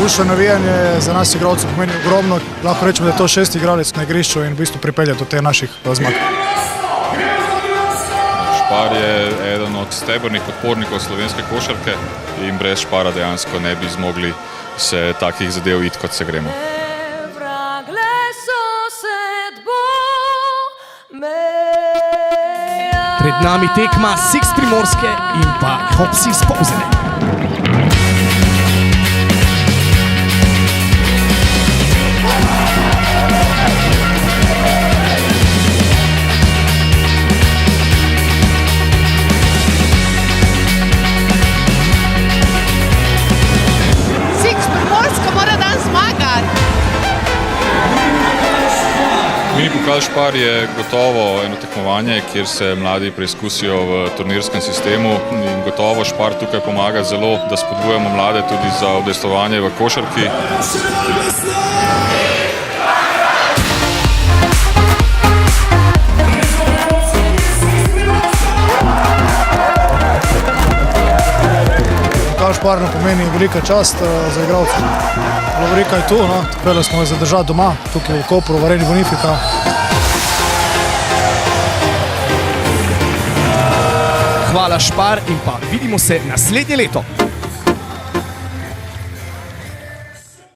dušo navijanje za nas igralcev pomeni ogromno. Lahko rečemo, da je to 6. igralec na igrišču in v bistvu pripelje do teh naših zmag. Špar je eden od stebrnih podpornikov slovenske košarke in brez Špara dejansko ne bi zmogli se takih zadev iti, kot se gremo. Pred nami tekma Siks Primorske in pa Hopsi iz Polzele. Mini pokal Špar je gotovo eno tekmovanje, kjer se mladi preizkusijo v turnirskem sistemu in gotovo Špar tukaj pomaga zelo, da spodbujamo mlade tudi za udejstvovanje v košarki. Pokal Špar nam pomeni velika čast za igralce. Lovorika je tu, takole smo jo zadržali doma, tukaj v Kopru, v Areni Bonifika. Hvala Špar in pa vidimo se naslednje leto.